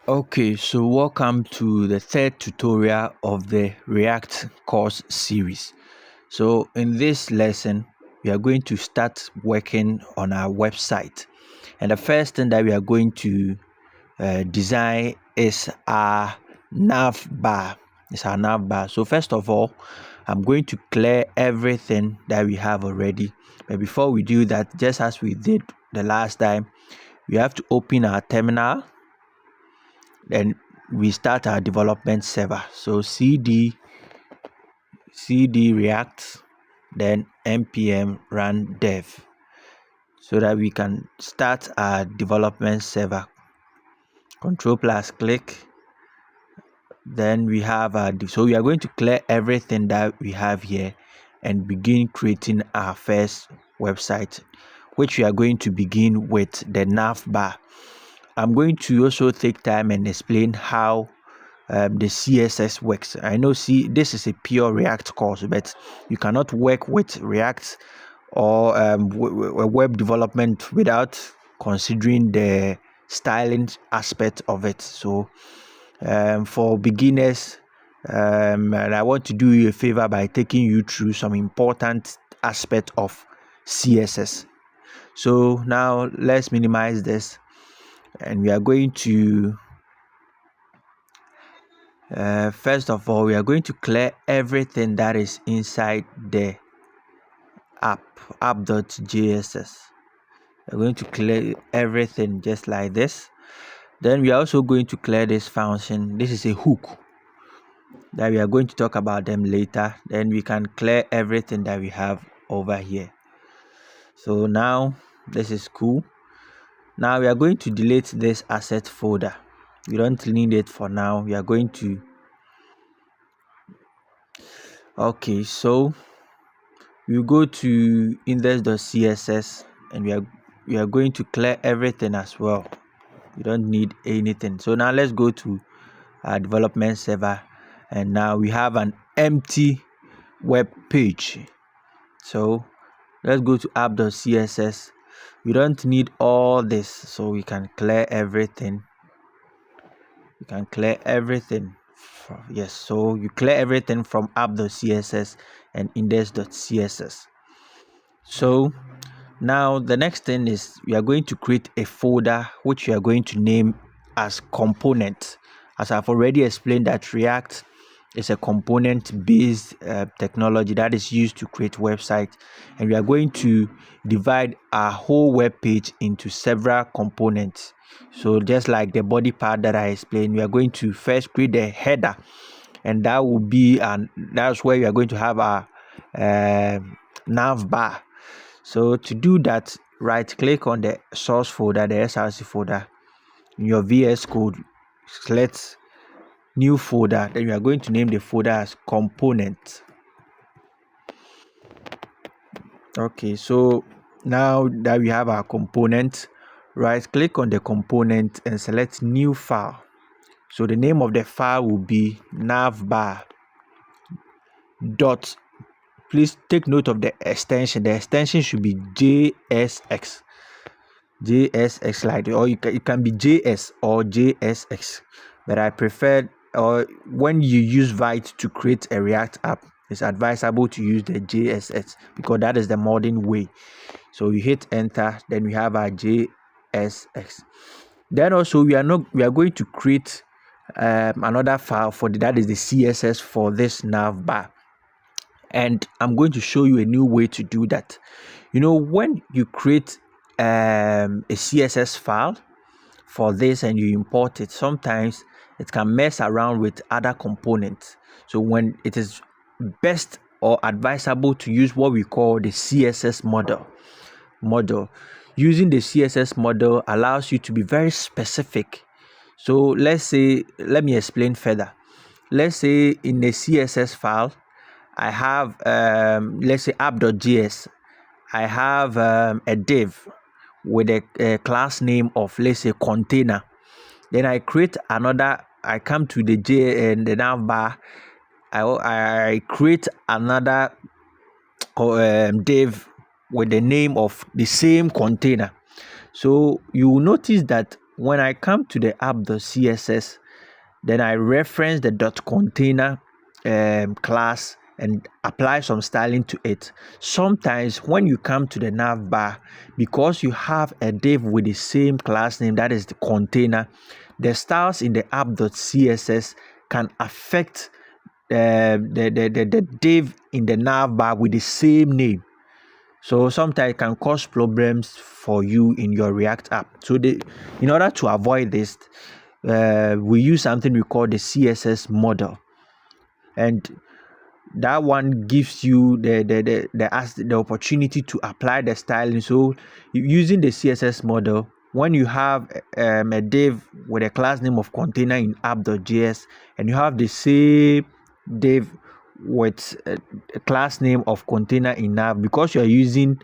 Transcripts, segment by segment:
Okay, so welcome to the third tutorial of the React course series. So in this lesson, we are going to start working on our website. And the first thing that we are going to design is our nav bar. It's our nav bar. So first of all, I'm going to clear everything that we have already. But before we do that, just as we did the last time, we have to open our terminal. Then we start our development server. So cd react, then npm run dev, so that we can start our development server. Control plus click. Then we have so we are going to clear everything that we have here and begin creating our first website, which we are going to begin with the nav bar. I'm going to also take time and explain how the CSS works. I know, this is a pure React course, but you cannot work with React or web development without considering the styling aspect of it. So for beginners, and I want to do you a favor by taking you through some important aspect of CSS. So now let's minimize this, and we are going to first of all, we are going to clear everything that is inside the app.js. We're going to clear everything just like this. Then we are also going to clear this function. This is a hook that we are going to talk about them later. Then we can clear everything that we have over here. So now this is cool. Now we are going to delete this asset folder. We don't need it for now. We are going to so we go to index.css, and we are going to clear everything as well. We don't need anything. So now let's go to our development server, and now we have an empty web page. So let's go to app.css. We don't need all this, so we can clear everything. Yes, so you clear everything from app.css and index.css. So now the next thing is we are going to create a folder which we are going to name as component. As I've already explained, that React is a component based technology that is used to create websites, and we are going to divide our whole web page into several components. So just like the body part that I explained, we are going to first create the header, and that will be, and that's where we are going to have our nav bar. So to do that, right click on the source folder, the src folder in your VS Code, select new folder. Then we are going to name the folder as component. Okay, so now that we have our component, right click on the component and select new file. So the name of the file will be navbar dot. Please take note of the extension. The extension should be JSX. JSX, like, or it can be JS or JSX, but I prefer, or when you use Vite to create a React app, it's advisable to use the JSX because that is the modern way. So you hit enter, then we have our JSX. Then also we are going to create another file for that is the CSS for this nav bar, and I'm going to show you a new way to do that. When you create a CSS file for this and you import it, sometimes it can mess around with other components. So when it is best or advisable to use what we call the CSS model. Using the CSS model allows you to be very specific. So let me explain further. Let's say in a CSS file, I have let's say app.js. I have a div with a class name of, let's say, container. Then I create another. I come to the the navbar. I create another div with the name of the same container. So you will notice that when I come to the app.css, then I reference the .container class and apply some styling to it. Sometimes when you come to the navbar, because you have a div with the same class name, that is the container, the styles in the app.css can affect the div in the navbar with the same name. So sometimes it can cause problems for you in your React app. So in order to avoid this, we use something we call the CSS model, and that one gives you the opportunity to apply the styling. So using the CSS model, when you have a div with a class name of container in app.js and you have the same div with a class name of container in nav, because you are using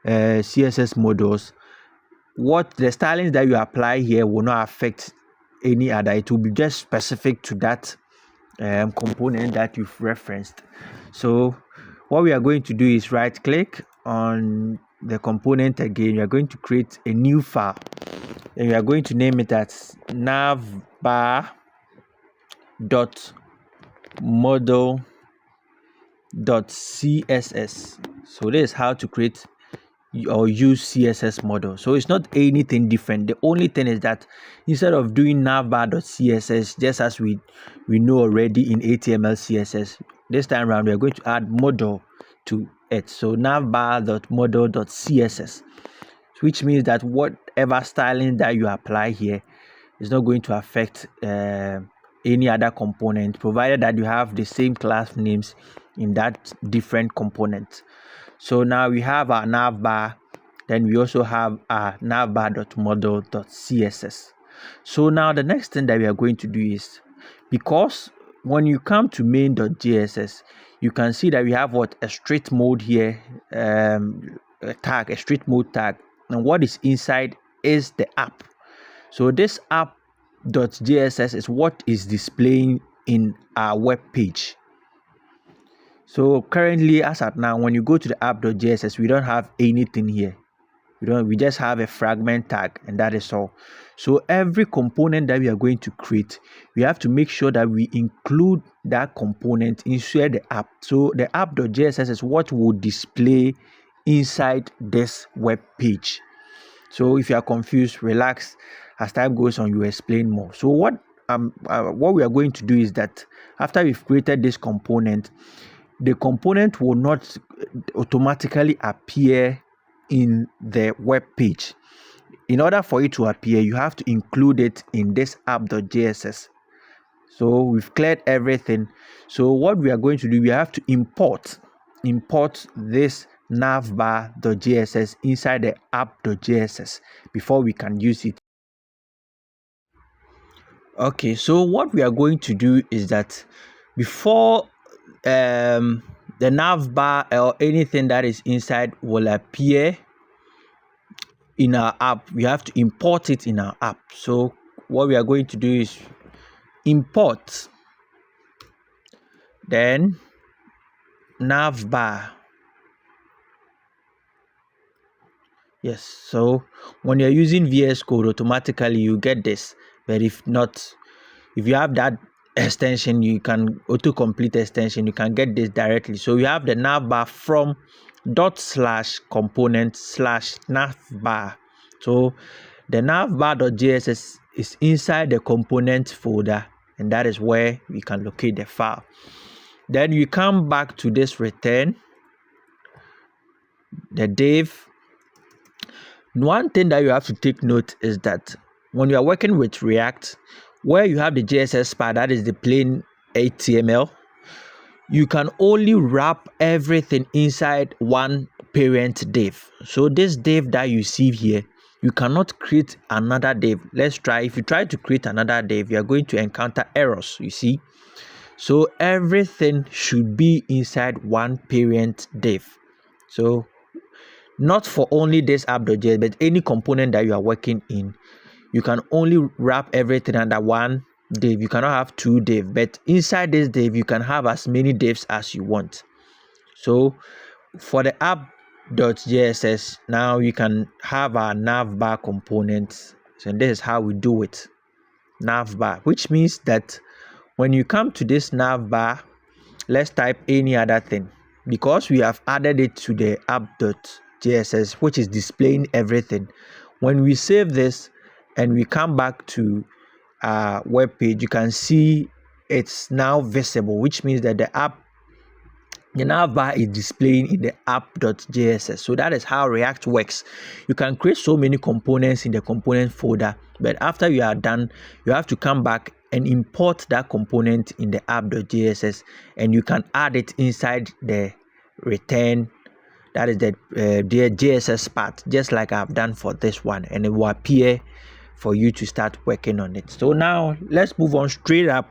CSS models, what the stylings that you apply here will not affect any other. It will be just specific to that component that you've referenced. So what we are going to do is right click on the component again. We are going to create a new file and we are going to name it as navbar.model.css. so this is how to create or use CSS model. So it's not anything different. The only thing is that instead of doing navbar.css, just as we know already in HTML CSS, this time around we are going to add model to it. So navbar.model.css, which means that whatever styling that you apply here is not going to affect any other component, provided that you have the same class names in that different component. So now we have our navbar, then we also have our navbar.model.css. So now the next thing that we are going to do is, because when you come to main.js, you can see that we have a street mode here, a street mode tag, and what is inside is the app. So this app.js is what is displaying in our web page. So currently, as at now, when you go to the app.js, we don't have anything here. We just have a fragment tag, and that is all. So every component that we are going to create, we have to make sure that we include that component inside the app. So the app.js is what will display inside this web page. So if you are confused, relax. As time goes on, you explain more. So what we are going to do is that after we've created this component, the component will not automatically appear in the web page. In order for it to appear, you have to include it in this app.js. So we've cleared everything. So what we are going to do, we have to import this navbar.js inside the app.js before we can use it. Okay, so what we are going to do is that before the navbar or anything that is inside will appear in our app, we have to import it in our app. So what we are going to do is import, then navbar. Yes, so when you're using VS Code, automatically you get this. But if not, if you have that extension, you can autocomplete extension, you can get this directly. So you have the navbar from /component/navbar. So the navbar.js is inside the component folder, and that is where we can locate the file. Then you come back to this return, the div. One thing that you have to take note is that when you are working with React, where you have the JSS part, that is the plain HTML, you can only wrap everything inside one parent div. So this div that you see here, you cannot create another div. Let's try. If you try to create another div, you are going to encounter errors, you see. So everything should be inside one parent div. So not for only this app.js, but any component that you are working in, you can only wrap everything under one div. You cannot have two div, but inside this div, you can have as many divs as you want. So for the app.js, now you can have our navbar components So this is how we do it. Navbar, which means that when you come to this navbar, let's type any other thing, because we have added it to the app.js, which is displaying everything. When we save this and we come back to our web page, you can see it's now visible, which means that the navbar is displaying in the app.js. So that is how React works. You can create so many components in the component folder, but after you are done, you have to come back and import that component in the app.js, and you can add it inside the return, that is the JSS part, just like I've done for this one, and it will appear for you to start working on it. So now let's move on straight up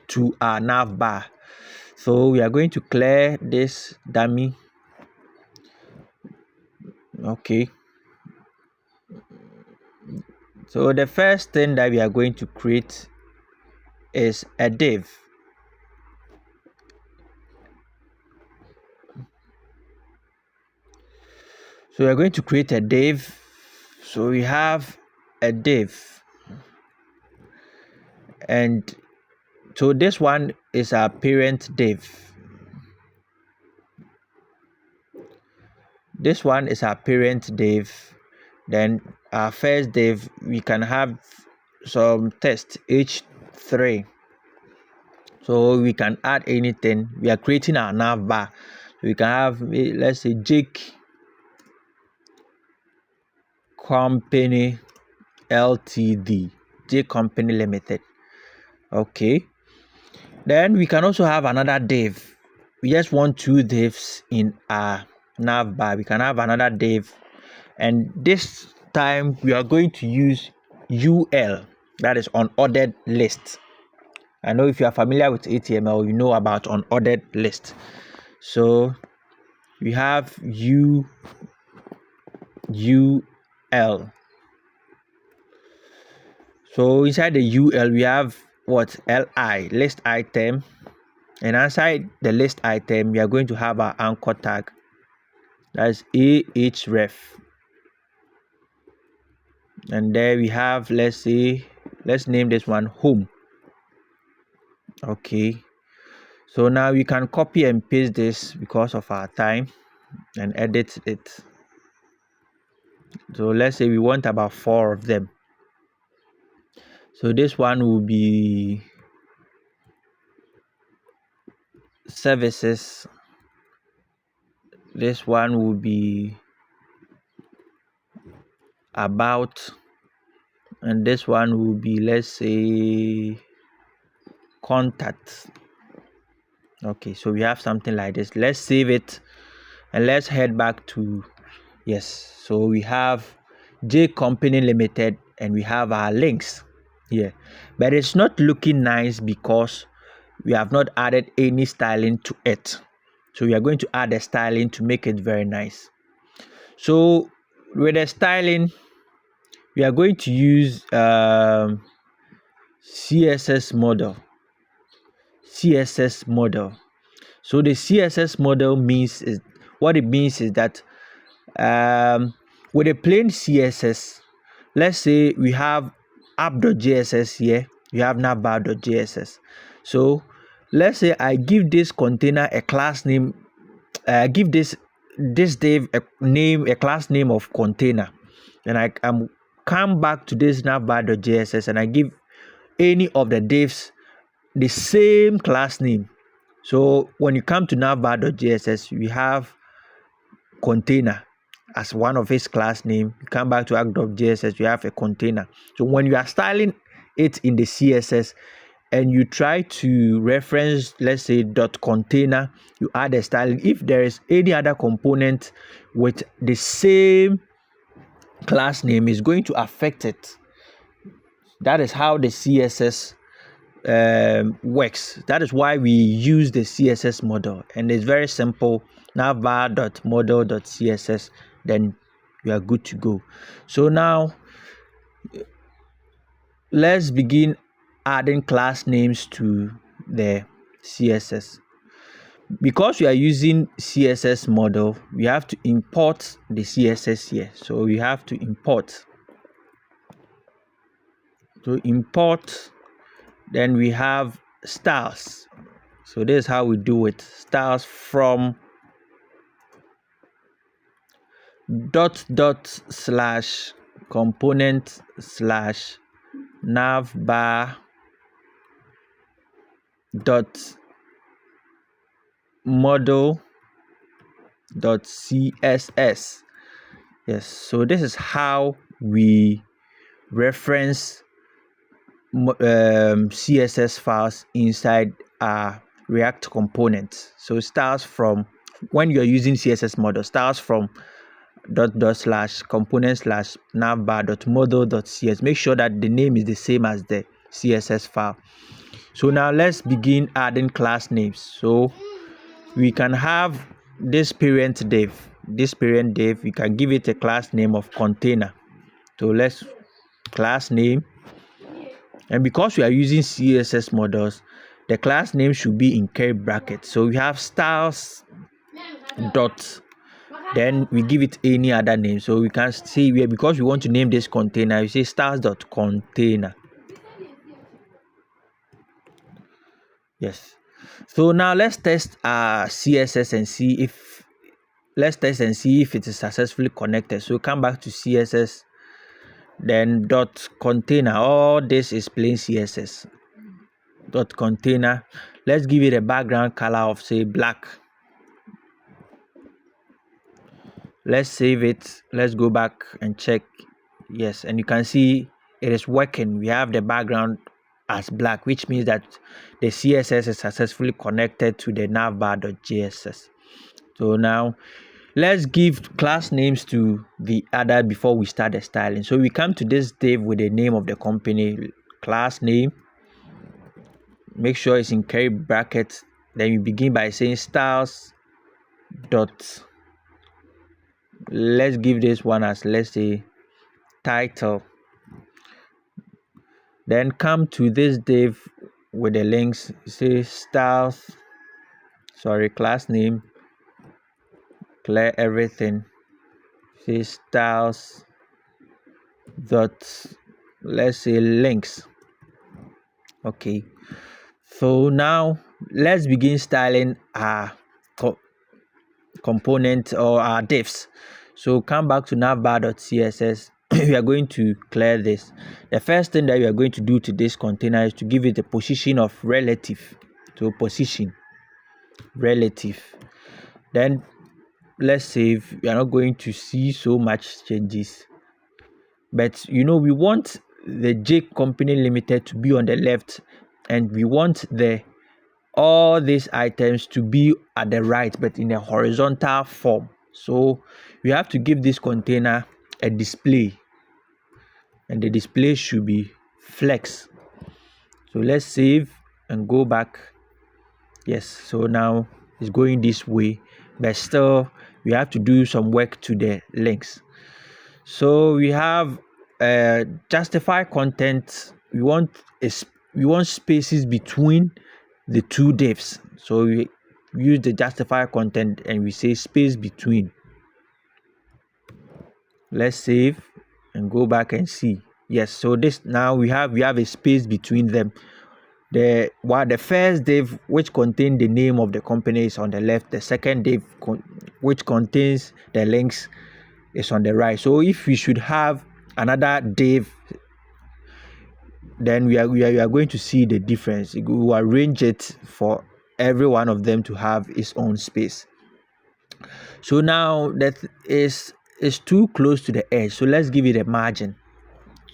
to our navbar. So we are going to clear this dummy. Okay. So the first thing that we are going to create is a div. So we are going to create a div. So we have a div, and so this one is our parent div. This one is our parent div. Then our first div, we can have some text h3. So we can add anything. We are creating our navbar. We can have, let's say, Jake Company Ltd, J Company Limited. Okay. Then we can also have another div. We just want two divs in our navbar. We can have another div, and this time we are going to use UL, that is unordered list. I know if you are familiar with HTML, you know about unordered list. So we have UL. So inside the UL we have what? LI, list item, and inside the list item we are going to have our anchor tag, that's ahref. And there we have, let's name this one home. Okay, so now we can copy and paste this because of our time and edit it. So let's say we want about 4 of them. So this one will be services, this one will be about, and this one will be, let's say, contact. Okay, so we have something like this. Let's save it and let's head back to, yes, so we have J Company Limited and we have our links here, but it's not looking nice because we have not added any styling to it. So we are going to add a styling to make it very nice. So with the styling, we are going to use CSS model. So the CSS model means is that with a plain CSS, let's say we have app.js here, we have navbar.js. So let's say I give this container a class name, give this div a class name of container, and I come back to this navbar.js and I give any of the divs the same class name. So when you come to navbar.js, we have container as one of its class name. You come back to app.js, you have a container. So when you are styling it in the CSS and you try to reference, let's say, .container, you add a styling. If there is any other component with the same class name, is going to affect it. That is how the CSS works. That is why we use the CSS model, and it's very simple. Navbar.model.css, then you are good to go. So now let's begin adding class names to the CSS. Because we are using CSS model, we have to import the CSS here. So we have to import to import. Then we have styles. So this is how we do it. Styles from // component / navbar dot model dot css. Yes, so this is how we reference css files inside our React components. So it starts from, when you're using css model, starts from // component / navbar.model.cs. Make sure that the name is the same as the css file. So now let's begin adding class names. So we can have this parent div. We can give it a class name of container. So let's class name, and because we are using css models, the class name should be in curly brackets. So we have styles dot, then we give it any other name. So we can see where, because we want to name this container, we say styles.container. Yes. So now let's test our css and see if it is successfully connected. So come back to css, then dot container. All this is plain css. Dot container. Let's give it a background color of, say, black. Let's save it. Let's go back and check. Yes, and you can see it is working. We have the background as black, which means that the css is successfully connected to the navbar.js. So now let's give class names to the other before we start the styling. So we come to this div with the name of the company, class name. Make sure it's in curly brackets. Then you begin by saying styles dot, let's give this one as, let's say, title. Then come to this div with the links. Say styles, class name, clear everything. Say styles dot, let's say, links. Okay, so now let's begin styling our component or our divs. So come back to navbar.css. We are going to clear this. The first thing that we are going to do to this container is to give it a position of relative. So position relative. Then let's save. We are not going to see so much changes, but we want the J company limited to be on the left, and we want all these items to be at the right, but in a horizontal form. So we have to give this container a display, and the display should be flex. So let's save and go back. Yes, so now it's going this way, but still we have to do some work to the links. So we have justify content. We want spaces between the two divs. So we use the justify content and we say space between. Let's save and go back and see. Yes, so this, now we have a space between them. The first div, which contains the name of the company, is on the left. The second div, which contains the links, is on the right. So if we should have another div, then we are going to see the difference. We will arrange it for every one of them to have its own space. So now that is too close to the edge, so let's give it a margin.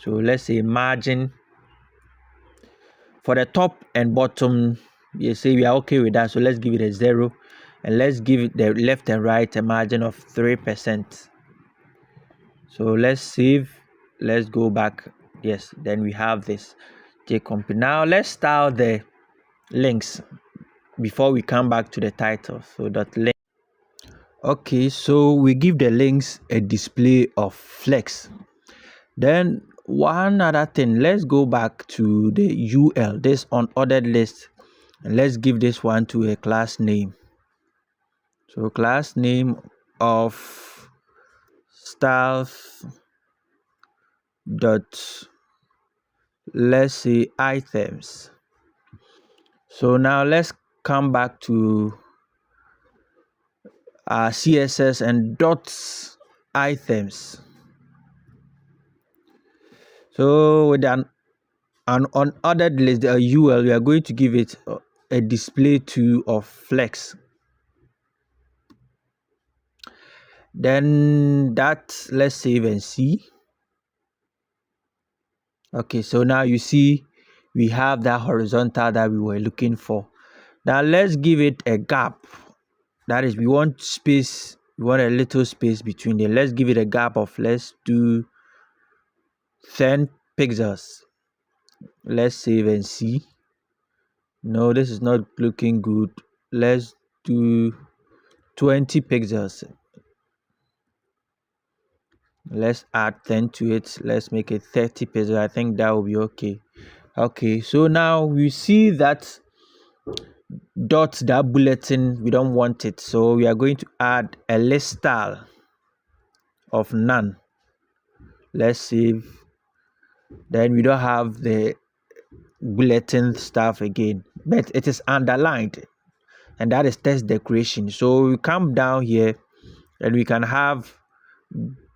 So let's say margin for the top and bottom. You say we are okay with that, so let's give it a 0, and let's give it the left and right a margin of 3%. So let's save, let's go back. Yes, then we have this jcomp. Now let's style the links before we come back to the title. So that link. Okay, so we give the links a display of flex. Then one other thing, let's go back to the UL, this unordered list, and let's give this one to a class name. So class name of styles dot let's say items. So now let's come back to our CSS and dots items. So with an unordered list, the UL, we are going to give it a display to of flex. Then that, let's save and see. Okay, so now you see we have that horizontal that we were looking for. Now let's give it a gap. That is, we want space, we want a little space between them. Let's give it a gap of, let's do 10 pixels. Let's save and see. No, this is not looking good. Let's do 20 pixels. Let's add 10 to it. Let's make it 30 pixels. I think that will be okay. Okay, so now we see that dot, that bulletin, we don't want it, so we are going to add a list style of none. Let's save. Then we don't have the bulletin stuff again, but it is underlined, and that is text decoration. So we come down here and we can have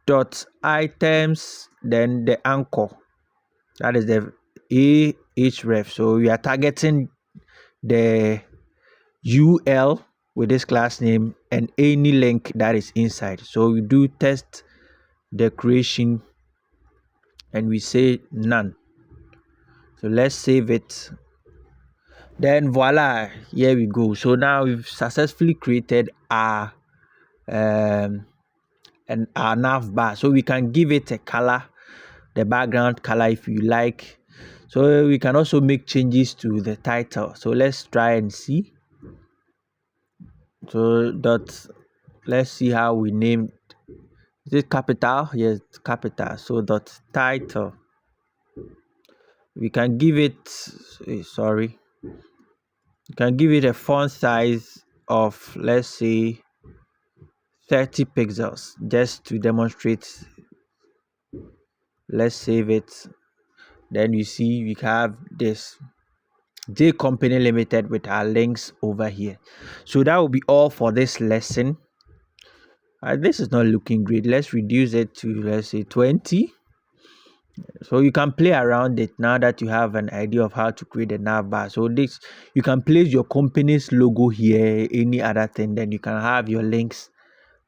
dot items, then the anchor, that is the ahref. So we are targeting the UL with this class name and any link that is inside. So we do test decoration and we say none. So let's save it. Then voila, here we go. So now we've successfully created our and our navbar. So we can give it a color, the background color if you like. So we can also make changes to the title. So let's try and see. So let's see how we named. Is it capital? Yes, capital. So dot title. We can give it sorry. You can give it a font size of, let's say, 30 pixels just to demonstrate. Let's save it. Then you see we have this J Company Limited with our links over here. So that will be all for this lesson. This is not looking great. Let's reduce it to, let's say, 20. So you can play around it now that you have an idea of how to create a navbar. So this, you can place your company's logo here, any other thing, then you can have your links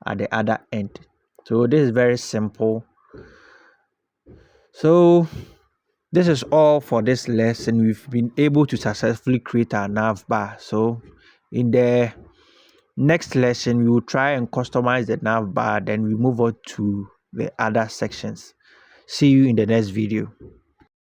at the other end. So this is very simple. So this is all for this lesson. We've been able to successfully create our navbar. So in the next lesson, we will try and customize the navbar, then we move on to the other sections. See you in the next video.